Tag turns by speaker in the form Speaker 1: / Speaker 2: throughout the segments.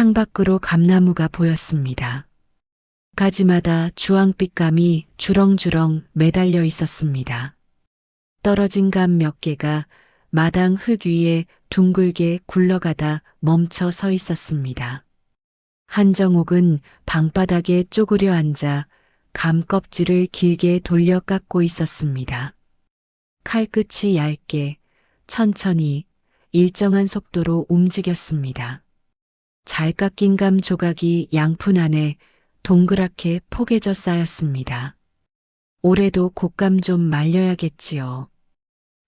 Speaker 1: 창밖으로 감나무가 보였습니다. 가지마다 주황빛 감이 주렁주렁 매달려 있었습니다. 떨어진 감 몇 개가 마당 흙 위에 둥글게 굴러가다 멈춰 서 있었습니다. 한정옥은 방바닥에 쪼그려 앉아 감 껍질을 길게 돌려 깎고 있었습니다. 칼끝이 얇게 천천히 일정한 속도로 움직였습니다. 잘 깎인 감 조각이 양푼 안에 동그랗게 포개져 쌓였습니다. 올해도 곶감 좀 말려야겠지요.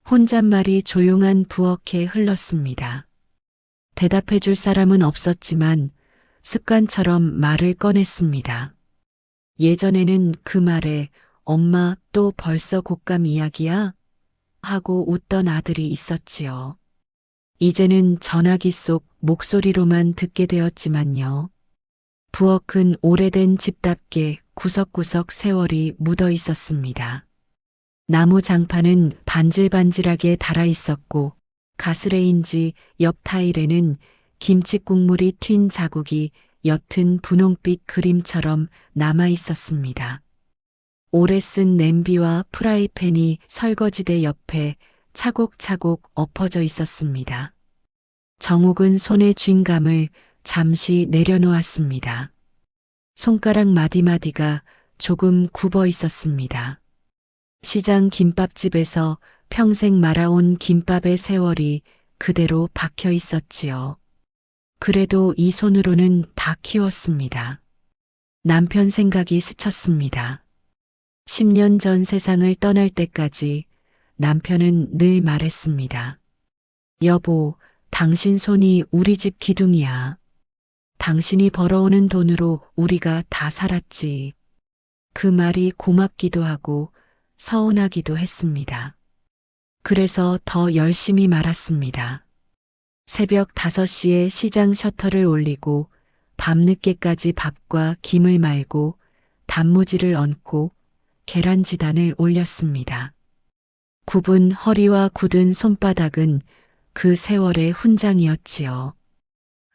Speaker 1: 혼잣말이 조용한 부엌에 흘렀습니다. 대답해 줄 사람은 없었지만 습관처럼 말을 꺼냈습니다. 예전에는 그 말에 엄마 또 벌써 곶감 이야기야? 하고 웃던 아들이 있었지요. 이제는 전화기 속 목소리로만 듣게 되었지만요. 부엌은 오래된 집답게 구석구석 세월이 묻어 있었습니다. 나무 장판은 반질반질하게 달아 있었고 가스레인지 옆 타일에는 김치 국물이 튄 자국이 옅은 분홍빛 그림처럼 남아 있었습니다. 오래 쓴 냄비와 프라이팬이 설거지대 옆에 차곡차곡 엎어져 있었습니다. 정옥은 손에 쥔 감을 잠시 내려놓았습니다. 손가락 마디마디가 조금 굽어 있었습니다. 시장 김밥집에서 평생 말아온 김밥의 세월이 그대로 박혀 있었지요. 그래도 이 손으로는 다 키웠습니다. 남편 생각이 스쳤습니다. 10년 전 세상을 떠날 때까지 남편은 늘 말했습니다. 여보, 당신 손이 우리 집 기둥이야. 당신이 벌어오는 돈으로 우리가 다 살았지. 그 말이 고맙기도 하고 서운하기도 했습니다. 그래서 더 열심히 말았습니다. 새벽 5시에 시장 셔터를 올리고 밤늦게까지 밥과 김을 말고 단무지를 얹고 계란지단을 올렸습니다. 굽은 허리와 굳은 손바닥은 그 세월의 훈장이었지요.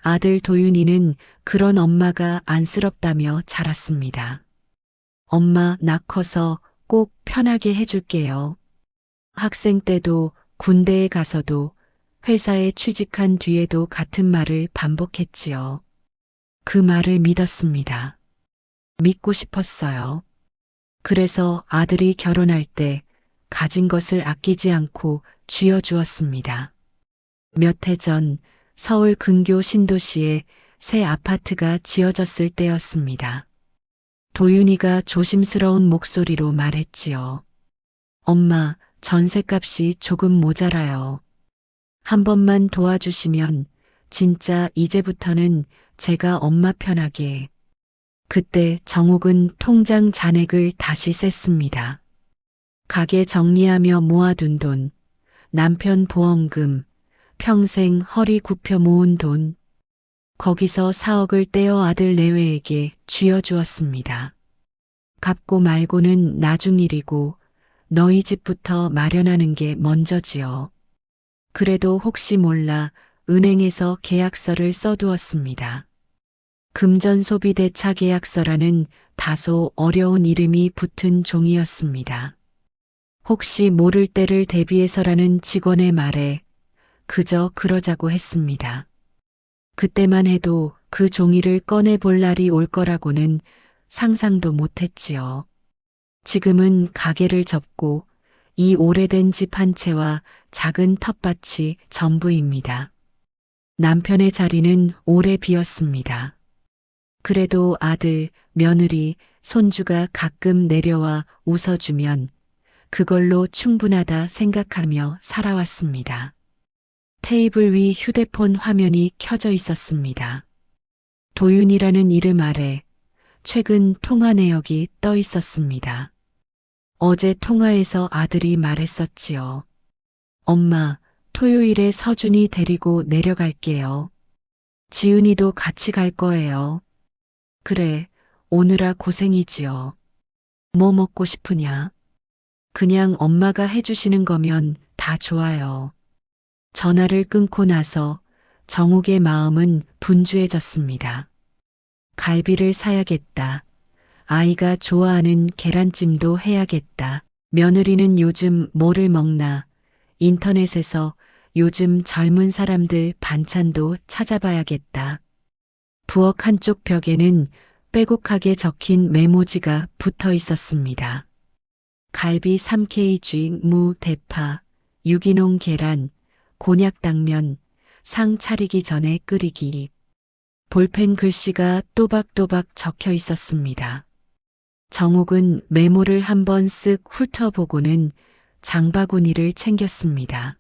Speaker 1: 아들 도윤이는 그런 엄마가 안쓰럽다며 자랐습니다. 엄마 나 커서 꼭 편하게 해줄게요. 학생 때도 군대에 가서도 회사에 취직한 뒤에도 같은 말을 반복했지요. 그 말을 믿었습니다. 믿고 싶었어요. 그래서 아들이 결혼할 때 가진 것을 아끼지 않고 쥐어주었습니다. 몇 해 전 서울 근교 신도시에 새 아파트가 지어졌을 때였습니다. 도윤이가 조심스러운 목소리로 말했지요. 엄마, 전셋값이 조금 모자라요. 한 번만 도와주시면 진짜 이제부터는 제가 엄마 편하게. 그때 정옥은 통장 잔액을 다시 셌습니다. 가게 정리하며 모아둔 돈, 남편 보험금, 평생 허리 굽혀 모은 돈, 거기서 4억을 떼어 아들 내외에게 쥐어주었습니다. 갚고 말고는 나중 일이고 너희 집부터 마련하는 게 먼저지요. 그래도 혹시 몰라 은행에서 계약서를 써두었습니다. 금전소비대차 계약서라는 다소 어려운 이름이 붙은 종이였습니다. 혹시 모를 때를 대비해서라는 직원의 말에 그저 그러자고 했습니다. 그때만 해도 그 종이를 꺼내볼 날이 올 거라고는 상상도 못했지요. 지금은 가게를 접고 이 오래된 집 한 채와 작은 텃밭이 전부입니다. 남편의 자리는 오래 비었습니다. 그래도 아들, 며느리, 손주가 가끔 내려와 웃어주면 그걸로 충분하다 생각하며 살아왔습니다. 테이블 위 휴대폰 화면이 켜져 있었습니다. 도윤이라는 이름 아래 최근 통화 내역이 떠 있었습니다. 어제 통화에서 아들이 말했었지요. 엄마, 토요일에 서준이 데리고 내려갈게요. 지은이도 같이 갈 거예요. 그래, 오느라 고생이지요. 뭐 먹고 싶으냐? 그냥 엄마가 해주시는 거면 다 좋아요. 전화를 끊고 나서 정옥의 마음은 분주해졌습니다. 갈비를 사야겠다. 아이가 좋아하는 계란찜도 해야겠다. 며느리는 요즘 뭐를 먹나? 인터넷에서 요즘 젊은 사람들 반찬도 찾아봐야겠다. 부엌 한쪽 벽에는 빼곡하게 적힌 메모지가 붙어 있었습니다. 갈비 3kg, 무, 대파, 유기농 계란, 곤약 당면, 상 차리기 전에 끓이기. 볼펜 글씨가 또박또박 적혀 있었습니다. 정옥은 메모를 한번 쓱 훑어보고는 장바구니를 챙겼습니다.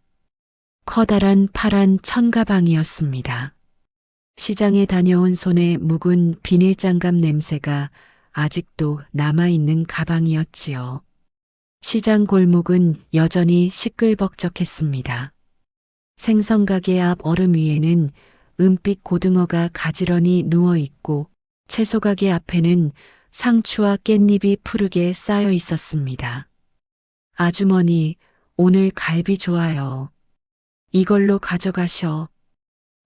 Speaker 1: 커다란 파란 천가방이었습니다. 시장에 다녀온 손에 묵은 비닐장갑 냄새가 아직도 남아있는 가방이었지요. 시장 골목은 여전히 시끌벅적했습니다. 생선가게 앞 얼음 위에는 은빛 고등어가 가지런히 누워있고 채소가게 앞에는 상추와 깻잎이 푸르게 쌓여 있었습니다. 아주머니, 오늘 갈비 좋아요. 이걸로 가져가셔.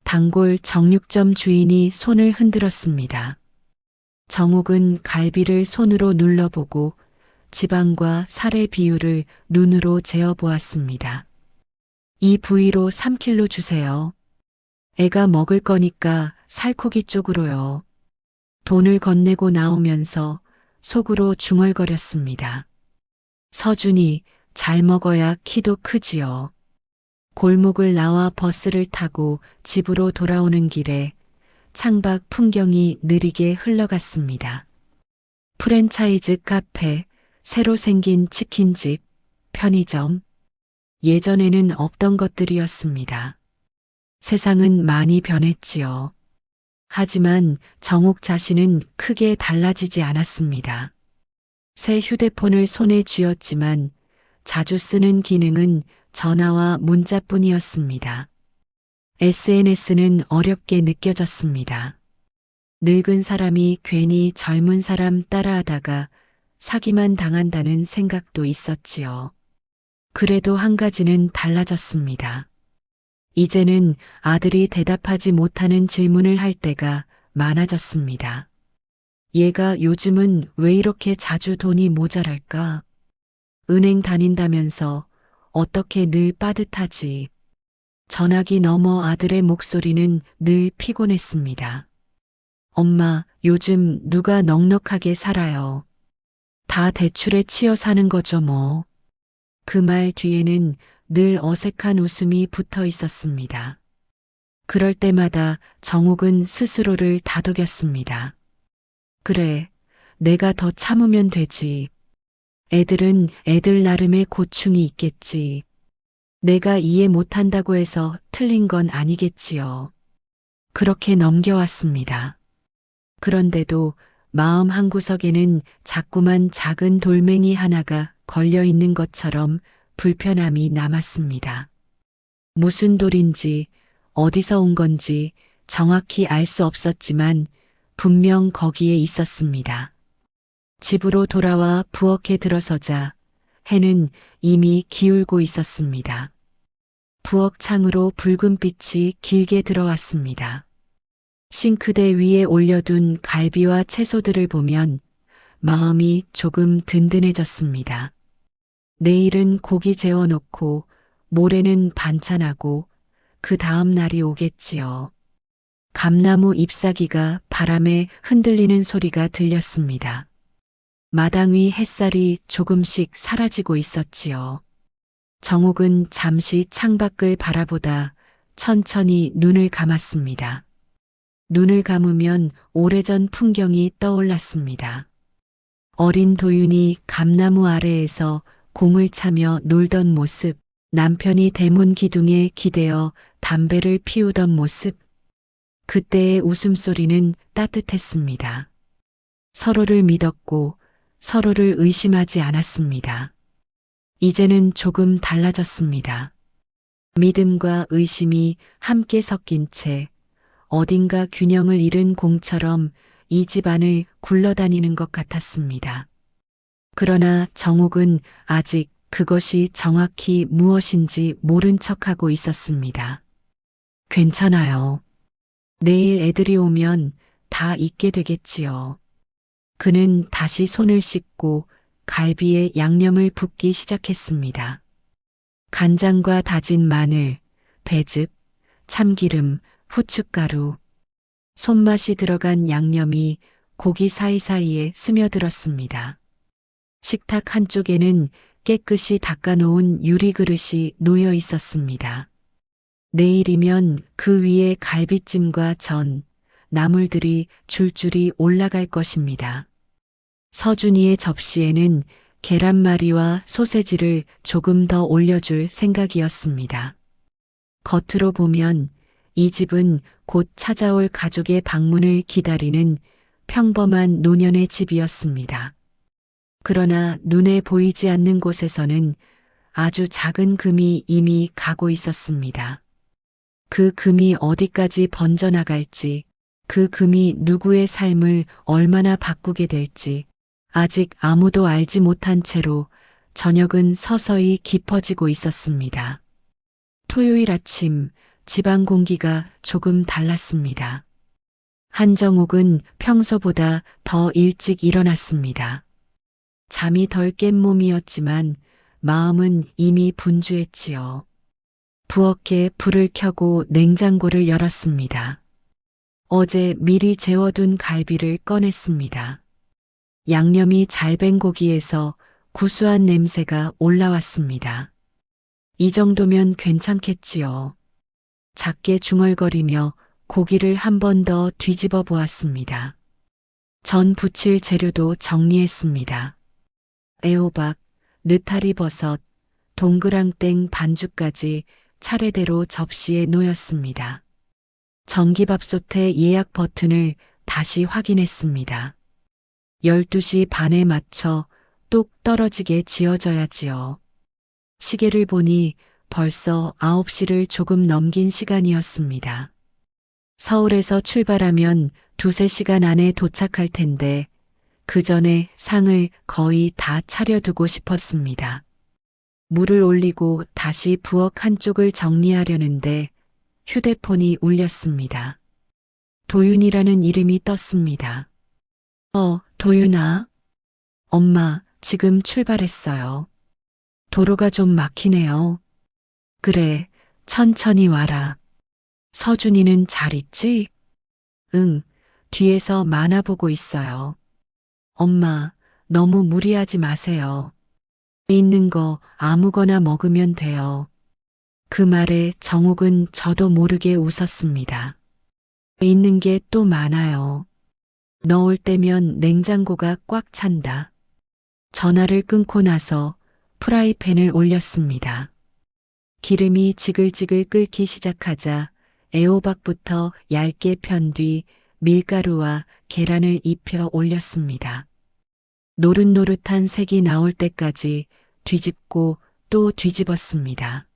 Speaker 1: 단골 정육점 주인이 손을 흔들었습니다. 정옥은 갈비를 손으로 눌러보고 지방과 살의 비율을 눈으로 재어보았습니다. 이 부위로 3kg 주세요. 애가 먹을 거니까 살코기 쪽으로요. 돈을 건네고 나오면서 속으로 중얼거렸습니다. 서준이 잘 먹어야 키도 크지요. 골목을 나와 버스를 타고 집으로 돌아오는 길에 창밖 풍경이 느리게 흘러갔습니다. 프랜차이즈 카페, 새로 생긴 치킨집, 편의점. 예전에는 없던 것들이었습니다. 세상은 많이 변했지요. 하지만 정옥 자신은 크게 달라지지 않았습니다. 새 휴대폰을 손에 쥐었지만 자주 쓰는 기능은 전화와 문자뿐이었습니다. SNS는 어렵게 느껴졌습니다. 늙은 사람이 괜히 젊은 사람 따라하다가 사기만 당한다는 생각도 있었지요. 그래도 한 가지는 달라졌습니다. 이제는 아들이 대답하지 못하는 질문을 할 때가 많아졌습니다. 얘가 요즘은 왜 이렇게 자주 돈이 모자랄까? 은행 다닌다면서 어떻게 늘 빠듯하지? 전화기 너머 아들의 목소리는 늘 피곤했습니다. 엄마, 요즘 누가 넉넉하게 살아요. 다 대출에 치여 사는 거죠 뭐. 그 말 뒤에는 늘 어색한 웃음이 붙어 있었습니다. 그럴 때마다 정옥은 스스로를 다독였습니다. 그래, 내가 더 참으면 되지. 애들은 애들 나름의 고충이 있겠지. 내가 이해 못한다고 해서 틀린 건 아니겠지요. 그렇게 넘겨왔습니다. 그런데도 마음 한구석에는 자꾸만 작은 돌멩이 하나가 걸려 있는 것처럼 불편함이 남았습니다. 무슨 돌인지 어디서 온 건지 정확히 알 수 없었지만 분명 거기에 있었습니다. 집으로 돌아와 부엌에 들어서자 해는 이미 기울고 있었습니다. 부엌 창으로 붉은 빛이 길게 들어왔습니다. 싱크대 위에 올려둔 갈비와 채소들을 보면 마음이 조금 든든해졌습니다. 내일은 고기 재워놓고 모레는 반찬하고 그 다음 날이 오겠지요. 감나무 잎사귀가 바람에 흔들리는 소리가 들렸습니다. 마당 위 햇살이 조금씩 사라지고 있었지요. 정옥은 잠시 창밖을 바라보다 천천히 눈을 감았습니다. 눈을 감으면 오래전 풍경이 떠올랐습니다. 어린 도윤이 감나무 아래에서 공을 차며 놀던 모습, 남편이 대문 기둥에 기대어 담배를 피우던 모습, 그때의 웃음소리는 따뜻했습니다. 서로를 믿었고 서로를 의심하지 않았습니다. 이제는 조금 달라졌습니다. 믿음과 의심이 함께 섞인 채 어딘가 균형을 잃은 공처럼 이 집안을 굴러다니는 것 같았습니다. 그러나 정옥은 아직 그것이 정확히 무엇인지 모른 척하고 있었습니다. 괜찮아요. 내일 애들이 오면 다 잊게 되겠지요. 그는 다시 손을 씻고 갈비에 양념을 붓기 시작했습니다. 간장과 다진 마늘, 배즙, 참기름, 후춧가루, 손맛이 들어간 양념이 고기 사이사이에 스며들었습니다. 식탁 한쪽에는 깨끗이 닦아놓은 유리 그릇이 놓여 있었습니다. 내일이면 그 위에 갈비찜과 전, 나물들이 줄줄이 올라갈 것입니다. 서준이의 접시에는 계란말이와 소세지를 조금 더 올려줄 생각이었습니다. 겉으로 보면 이 집은 곧 찾아올 가족의 방문을 기다리는 평범한 노년의 집이었습니다. 그러나 눈에 보이지 않는 곳에서는 아주 작은 금이 이미 가고 있었습니다. 그 금이 어디까지 번져나갈지, 그 금이 누구의 삶을 얼마나 바꾸게 될지, 아직 아무도 알지 못한 채로 저녁은 서서히 깊어지고 있었습니다. 토요일 아침, 집안 공기가 조금 달랐습니다. 한정욱은 평소보다 더 일찍 일어났습니다. 잠이 덜 깬 몸이었지만 마음은 이미 분주했지요. 부엌에 불을 켜고 냉장고를 열었습니다. 어제 미리 재워둔 갈비를 꺼냈습니다. 양념이 잘 밴 고기에서 구수한 냄새가 올라왔습니다. 이 정도면 괜찮겠지요. 작게 중얼거리며 고기를 한 번 더 뒤집어 보았습니다. 전 부칠 재료도 정리했습니다. 애호박, 느타리 버섯, 동그랑땡 반죽까지 차례대로 접시에 놓였습니다. 전기밥솥의 예약 버튼을 다시 확인했습니다. 12시 반에 맞춰 똑 떨어지게 지어져야지요. 시계를 보니 벌써 9시를 조금 넘긴 시간이었습니다. 서울에서 출발하면 2~3시간 안에 도착할 텐데 그 전에 상을 거의 다 차려두고 싶었습니다. 물을 올리고 다시 부엌 한쪽을 정리하려는데 휴대폰이 울렸습니다. 도윤이라는 이름이 떴습니다. 도윤아. 엄마, 지금 출발했어요. 도로가 좀 막히네요. 그래, 천천히 와라. 서준이는 잘 있지? 응, 뒤에서 만화 보고 있어요. 엄마, 너무 무리하지 마세요. 있는 거 아무거나 먹으면 돼요. 그 말에 정욱은 저도 모르게 웃었습니다. 있는 게 또 많아요. 넣을 때면 냉장고가 꽉 찬다. 전화를 끊고 나서 프라이팬을 올렸습니다. 기름이 지글지글 끓기 시작하자 애호박부터 얇게 편 뒤 밀가루와 계란을 입혀 올렸습니다. 노릇노릇한 색이 나올 때까지 뒤집고 또 뒤집었습니다.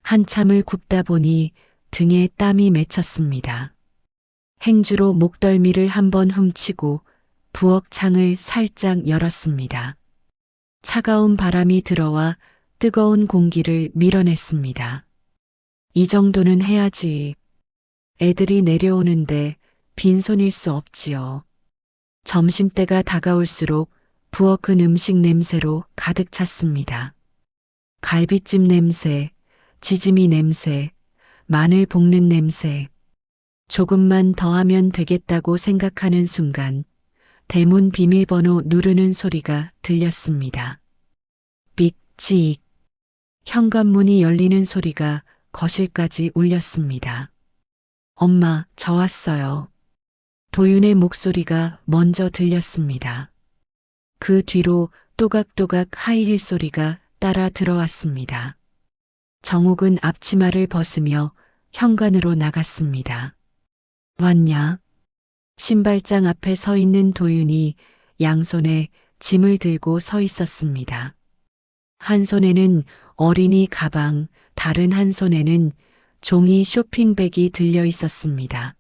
Speaker 1: 한참을 굽다 보니 등에 땀이 맺혔습니다. 행주로 목덜미를 한번 훔치고 부엌 창을 살짝 열었습니다. 차가운 바람이 들어와 뜨거운 공기를 밀어냈습니다. 이 정도는 해야지. 애들이 내려오는데 빈손일 수 없지요. 점심때가 다가올수록 부엌은 음식 냄새로 가득 찼습니다. 갈비찜 냄새, 지짐이 냄새, 마늘 볶는 냄새. 조금만 더 하면 되겠다고 생각하는 순간 대문 비밀번호 누르는 소리가 들렸습니다. 삑찍. 현관문이 열리는 소리가 거실까지 울렸습니다. 엄마, 저 왔어요. 도윤의 목소리가 먼저 들렸습니다. 그 뒤로 또각또각 하이힐 소리가 따라 들어왔습니다. 정욱은 앞치마를 벗으며 현관으로 나갔습니다. 왔냐? 신발장 앞에 서 있는 도윤이 양손에 짐을 들고 서 있었습니다. 한 손에는 어린이 가방, 다른 한 손에는 종이 쇼핑백이 들려 있었습니다.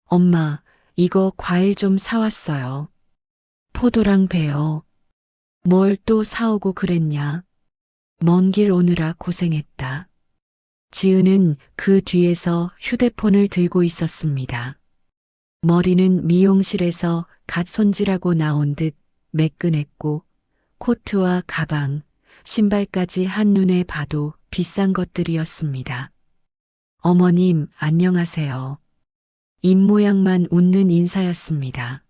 Speaker 1: 엄마, 이거 과일 좀 사왔어요. 포도랑 배요. 뭘 또 사오고 그랬냐? 먼 길 오느라 고생했다. 지은은 그 뒤에서 휴대폰을 들고 있었습니다. 머리는 미용실에서 갓 손질하고 나온 듯 매끈했고 코트와 가방, 신발까지 한눈에 봐도 비싼 것들이었습니다. 어머님, 안녕하세요. 입모양만 웃는 인사였습니다.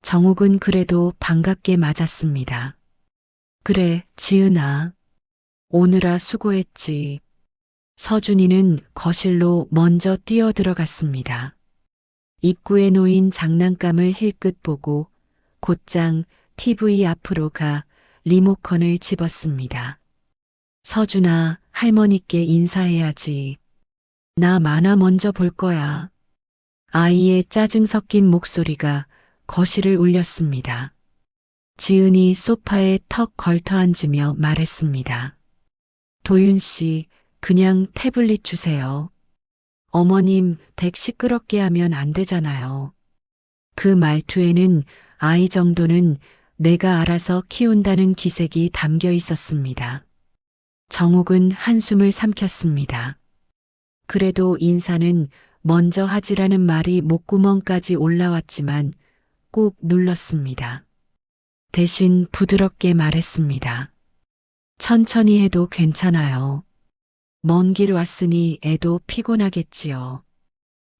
Speaker 1: 정옥은 그래도 반갑게 맞았습니다. 그래, 지은아. 오느라 수고했지. 서준이는 거실로 먼저 뛰어들어갔습니다. 입구에 놓인 장난감을 힐끗 보고 곧장 TV 앞으로 가 리모컨을 집었습니다. 서준아, 할머니께 인사해야지. 나 만화 먼저 볼 거야. 아이의 짜증 섞인 목소리가 거실을 울렸습니다. 지은이 소파에 턱 걸터 앉으며 말했습니다. 도윤 씨, 그냥 태블릿 주세요. 어머님, 댁 시끄럽게 하면 안 되잖아요. 그 말투에는 아이 정도는 내가 알아서 키운다는 기색이 담겨 있었습니다. 정옥은 한숨을 삼켰습니다. 그래도 인사는 먼저 하지라는 말이 목구멍까지 올라왔지만 꾹 눌렀습니다. 대신 부드럽게 말했습니다. 천천히 해도 괜찮아요. 먼 길 왔으니 애도 피곤하겠지요.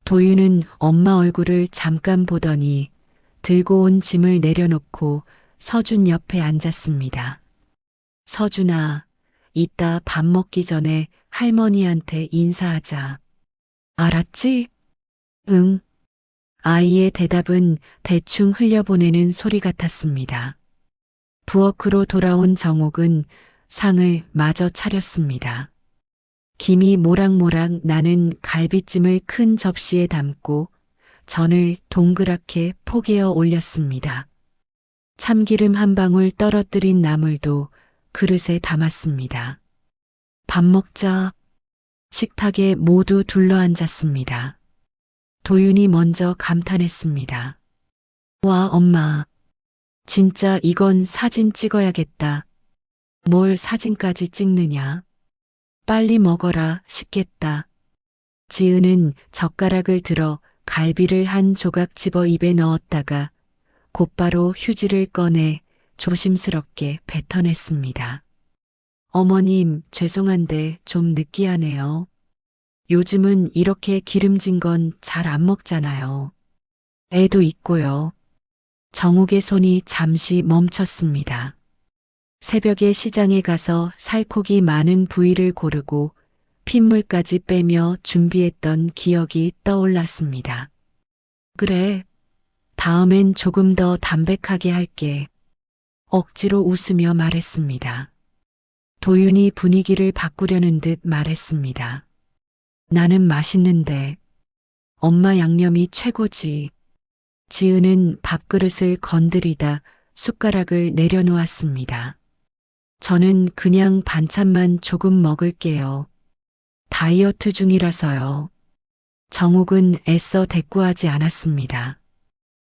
Speaker 1: 도윤은 엄마 얼굴을 잠깐 보더니 들고 온 짐을 내려놓고 서준 옆에 앉았습니다. 서준아, 이따 밥 먹기 전에 할머니한테 인사하자. 알았지? 응. 아이의 대답은 대충 흘려보내는 소리 같았습니다. 부엌으로 돌아온 정옥은 상을 마저 차렸습니다. 김이 모락모락 나는 갈비찜을 큰 접시에 담고 전을 동그랗게 포개어 올렸습니다. 참기름 한 방울 떨어뜨린 나물도 그릇에 담았습니다. 밥 먹자. 식탁에 모두 둘러앉았습니다. 도윤이 먼저 감탄했습니다. 와, 엄마. 진짜 이건 사진 찍어야겠다. 뭘 사진까지 찍느냐. 빨리 먹어라, 식겠다. 지은은 젓가락을 들어 갈비를 한 조각 집어 입에 넣었다가 곧바로 휴지를 꺼내 조심스럽게 뱉어냈습니다. 어머님, 죄송한데 좀 느끼하네요. 요즘은 이렇게 기름진 건 잘 안 먹잖아요. 애도 있고요. 정욱의 손이 잠시 멈췄습니다. 새벽에 시장에 가서 살코기 많은 부위를 고르고 핏물까지 빼며 준비했던 기억이 떠올랐습니다. 그래, 다음엔 조금 더 담백하게 할게. 억지로 웃으며 말했습니다. 도윤이 분위기를 바꾸려는 듯 말했습니다. 나는 맛있는데 엄마 양념이 최고지. 지은은 밥그릇을 건드리다 숟가락을 내려놓았습니다. 저는 그냥 반찬만 조금 먹을게요. 다이어트 중이라서요. 정옥은 애써 대꾸하지 않았습니다.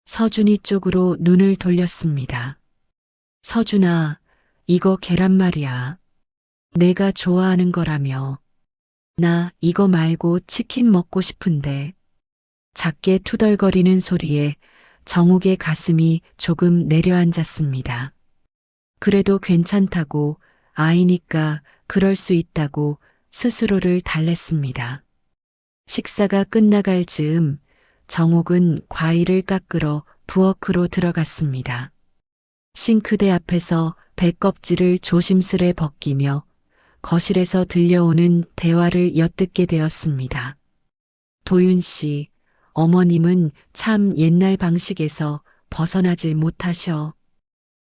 Speaker 1: 서준이 쪽으로 눈을 돌렸습니다. 서준아, 이거 계란말이야. 내가 좋아하는 거라며. 나 이거 말고 치킨 먹고 싶은데. 작게 투덜거리는 소리에 정욱의 가슴이 조금 내려앉았습니다. 그래도 괜찮다고, 아이니까 그럴 수 있다고 스스로를 달랬습니다. 식사가 끝나갈 즈음 정욱은 과일을 깎으러 부엌으로 들어갔습니다. 싱크대 앞에서 배껍질을 조심스레 벗기며 거실에서 들려오는 대화를 엿듣게 되었습니다. 도윤 씨, 어머님은 참 옛날 방식에서 벗어나질 못하셔.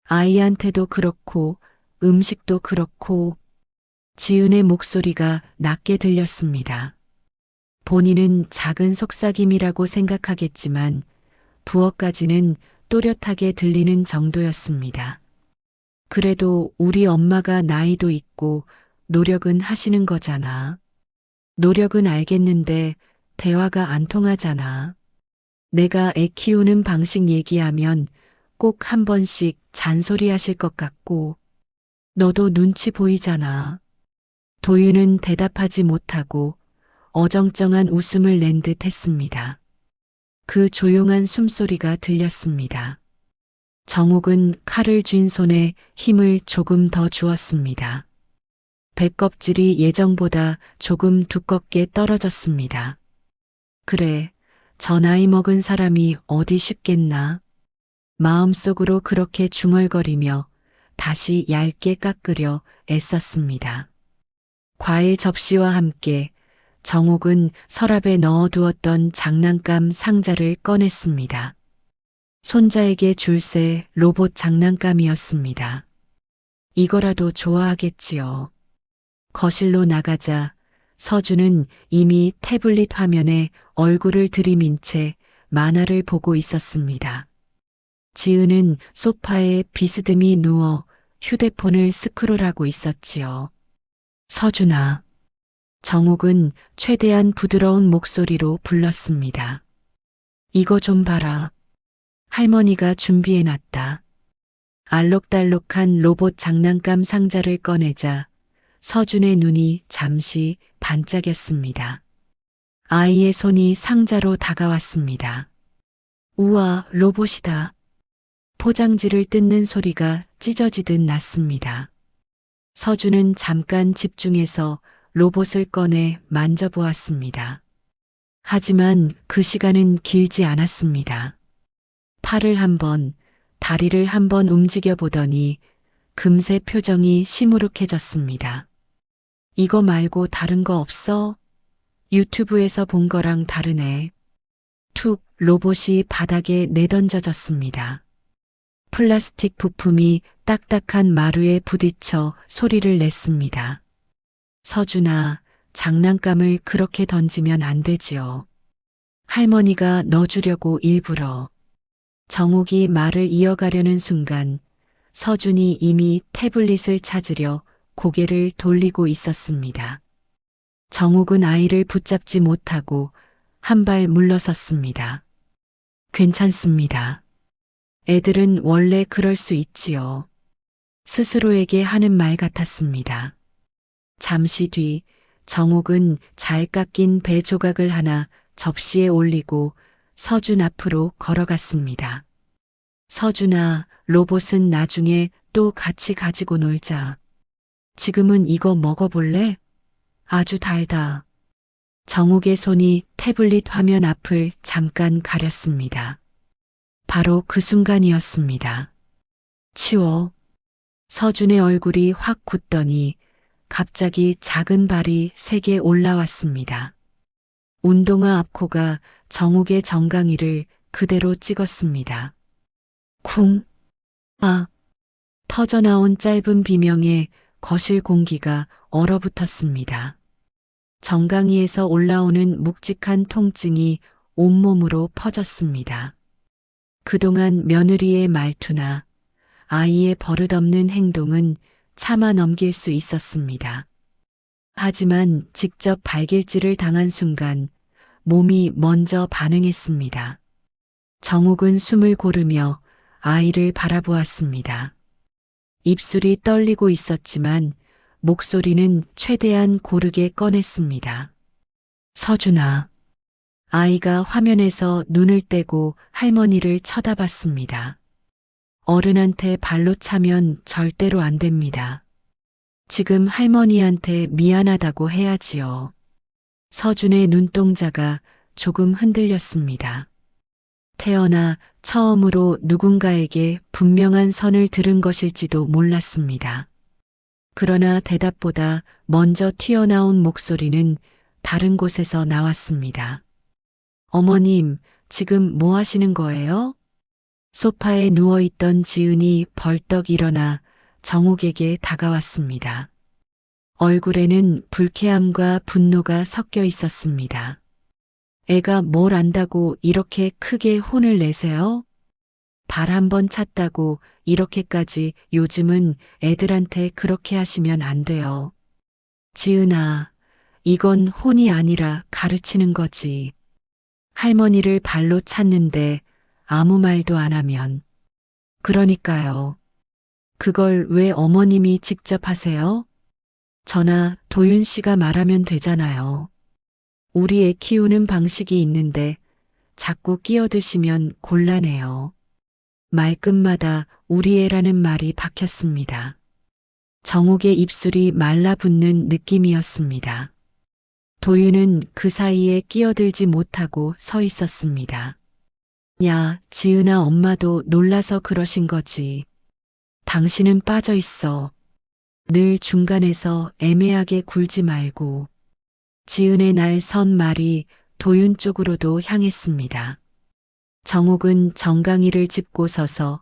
Speaker 1: 아이한테도 그렇고 음식도 그렇고. 지은의 목소리가 낮게 들렸습니다. 본인은 작은 속삭임이라고 생각하겠지만 부엌까지는 또렷하게 들리는 정도였습니다. 그래도 우리 엄마가 나이도 있고 노력은 하시는 거잖아. 노력은 알겠는데 대화가 안 통하잖아. 내가 애 키우는 방식 얘기하면 꼭 한 번씩 잔소리 하실 것 같고, 너도 눈치 보이잖아. 도윤은 대답하지 못하고 어정쩡한 웃음을 낸 듯 했습니다. 그 조용한 숨소리가 들렸습니다. 정옥은 칼을 쥔 손에 힘을 조금 더 주었습니다. 배껍질이 예정보다 조금 두껍게 떨어졌습니다. 그래, 저 나이 먹은 사람이 어디 쉽겠나? 마음속으로 그렇게 중얼거리며 다시 얇게 깎으려 애썼습니다. 과일 접시와 함께 정옥은 서랍에 넣어두었던 장난감 상자를 꺼냈습니다. 손자에게 줄새 로봇 장난감이었습니다. 이거라도 좋아하겠지요. 거실로 나가자 서준은 이미 태블릿 화면에 얼굴을 들이민 채 만화를 보고 있었습니다. 지은은 소파에 비스듬히 누워 휴대폰을 스크롤하고 있었지요. 서준아. 정옥은 최대한 부드러운 목소리로 불렀습니다. 이거 좀 봐라. 할머니가 준비해놨다. 알록달록한 로봇 장난감 상자를 꺼내자 서준의 눈이 잠시 반짝였습니다. 아이의 손이 상자로 다가왔습니다. 우와, 로봇이다. 포장지를 뜯는 소리가 찢어지듯 났습니다. 서준은 잠깐 집중해서 로봇을 꺼내 만져보았습니다. 하지만 그 시간은 길지 않았습니다. 팔을 한번, 다리를 한번 움직여 보더니 금세 표정이 시무룩해졌습니다. 이거 말고 다른 거 없어? 유튜브에서 본 거랑 다르네. 툭 로봇이 바닥에 내던져졌습니다. 플라스틱 부품이 딱딱한 마루에 부딪혀 소리를 냈습니다. 서준아, 장난감을 그렇게 던지면 안 되지요. 할머니가 넣어주려고 일부러. 정옥이 말을 이어가려는 순간 서준이 이미 태블릿을 찾으려 고개를 돌리고 있었습니다. 정옥은 아이를 붙잡지 못하고 한 발 물러섰습니다. 괜찮습니다. 애들은 원래 그럴 수 있지요. 스스로에게 하는 말 같았습니다. 잠시 뒤 정옥은 잘 깎인 배 조각을 하나 접시에 올리고 서준 앞으로 걸어갔습니다. 서준아, 로봇은 나중에 또 같이 가지고 놀자. 지금은 이거 먹어볼래? 아주 달다. 정옥의 손이 태블릿 화면 앞을 잠깐 가렸습니다. 바로 그 순간이었습니다. 치워. 서준의 얼굴이 확 굳더니 갑자기 작은 발이 세게 올라왔습니다. 운동화 앞코가 정옥의 정강이를 그대로 찍었습니다. 쿵! 아! 터져나온 짧은 비명에 거실 공기가 얼어붙었습니다. 정강이에서 올라오는 묵직한 통증이 온몸으로 퍼졌습니다. 그동안 며느리의 말투나 아이의 버릇없는 행동은 참아 넘길 수 있었습니다. 하지만 직접 발길질을 당한 순간 몸이 먼저 반응했습니다. 정옥은 숨을 고르며 아이를 바라보았습니다. 입술이 떨리고 있었지만 목소리는 최대한 고르게 꺼냈습니다. 서준아. 아이가 화면에서 눈을 떼고 할머니를 쳐다봤습니다. 어른한테 발로 차면 절대로 안 됩니다. 지금 할머니한테 미안하다고 해야지요. 서준의 눈동자가 조금 흔들렸습니다. 태어나 처음으로 누군가에게 분명한 선을 들은 것일지도 몰랐습니다. 그러나 대답보다 먼저 튀어나온 목소리는 다른 곳에서 나왔습니다. 어머님, 지금 뭐 하시는 거예요? 소파에 누워있던 지은이 벌떡 일어나 정옥에게 다가왔습니다. 얼굴에는 불쾌함과 분노가 섞여 있었습니다. 애가 뭘 안다고 이렇게 크게 혼을 내세요? 발 한 번 찼다고 이렇게까지 요즘은 애들한테 그렇게 하시면 안 돼요. 지은아, 이건 혼이 아니라 가르치는 거지. 할머니를 발로 찼는데 아무 말도 안 하면. 그러니까요. 그걸 왜 어머님이 직접 하세요? 전하, 도윤 씨가 말하면 되잖아요. 우리 애 키우는 방식이 있는데 자꾸 끼어드시면 곤란해요. 말끝마다 우리 애라는 말이 박혔습니다. 정옥의 입술이 말라붙는 느낌이었습니다. 도윤은 그 사이에 끼어들지 못하고 서 있었습니다. 야, 지은아, 엄마도 놀라서 그러신 거지. 당신은 빠져 있어. 늘 중간에서 애매하게 굴지 말고. 지은의 날 선 말이 도윤 쪽으로도 향했습니다. 정옥은 정강이를 짚고 서서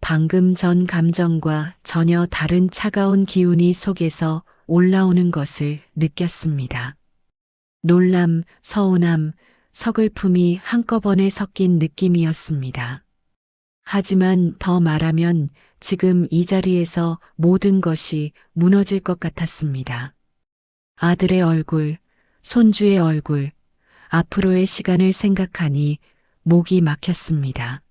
Speaker 1: 방금 전 감정과 전혀 다른 차가운 기운이 속에서 올라오는 것을 느꼈습니다. 놀람, 서운함, 서글픔이 한꺼번에 섞인 느낌이었습니다. 하지만 더 말하면 지금 이 자리에서 모든 것이 무너질 것 같았습니다. 아들의 얼굴, 손주의 얼굴, 앞으로의 시간을 생각하니 목이 막혔습니다.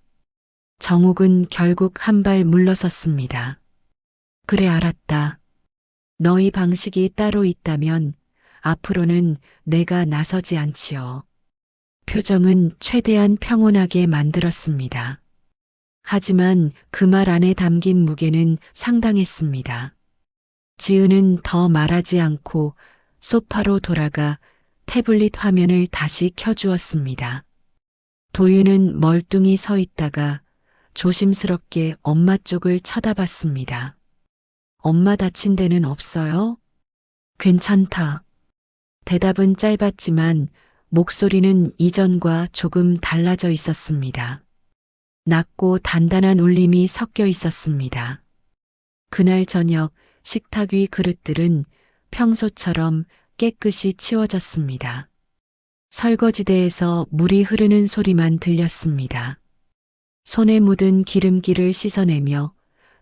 Speaker 1: 정옥은 결국 한 발 물러섰습니다. 그래, 알았다. 너희 방식이 따로 있다면 앞으로는 내가 나서지 않지요. 표정은 최대한 평온하게 만들었습니다. 하지만 그 말 안에 담긴 무게는 상당했습니다. 지은은 더 말하지 않고 소파로 돌아가 태블릿 화면을 다시 켜주었습니다. 도윤은 멀뚱히 서 있다가 조심스럽게 엄마 쪽을 쳐다봤습니다. 엄마 다친 데는 없어요? 괜찮다. 대답은 짧았지만 목소리는 이전과 조금 달라져 있었습니다. 낮고 단단한 울림이 섞여 있었습니다. 그날 저녁 식탁 위 그릇들은 평소처럼 깨끗이 치워졌습니다. 설거지대에서 물이 흐르는 소리만 들렸습니다. 손에 묻은 기름기를 씻어내며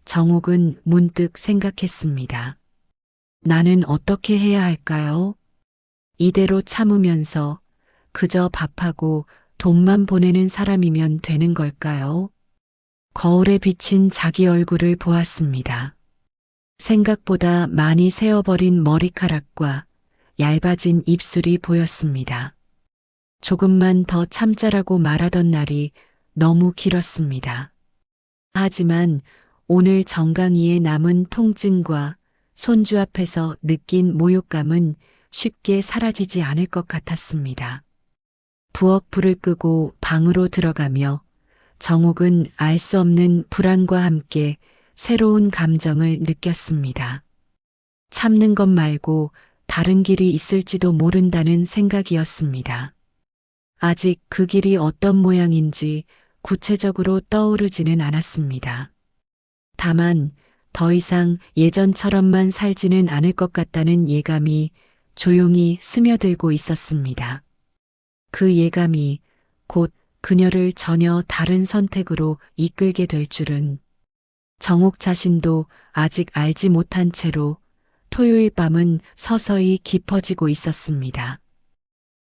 Speaker 1: 정옥은 문득 생각했습니다. 나는 어떻게 해야 할까요? 이대로 참으면서 그저 밥하고 돈만 보내는 사람이면 되는 걸까요? 거울에 비친 자기 얼굴을 보았습니다. 생각보다 많이 세어버린 머리카락과 얇아진 입술이 보였습니다. 조금만 더 참자라고 말하던 날이 너무 길었습니다. 하지만 오늘 정강이의 남은 통증과 손주 앞에서 느낀 모욕감은 쉽게 사라지지 않을 것 같았습니다. 부엌 불을 끄고 방으로 들어가며 정옥은 알 수 없는 불안과 함께 새로운 감정을 느꼈습니다. 참는 것 말고 다른 길이 있을지도 모른다는 생각이었습니다. 아직 그 길이 어떤 모양인지 구체적으로 떠오르지는 않았습니다. 다만 더 이상 예전처럼만 살지는 않을 것 같다는 예감이 조용히 스며들고 있었습니다. 그 예감이 곧 그녀를 전혀 다른 선택으로 이끌게 될 줄은 정옥 자신도 아직 알지 못한 채로 토요일 밤은 서서히 깊어지고 있었습니다.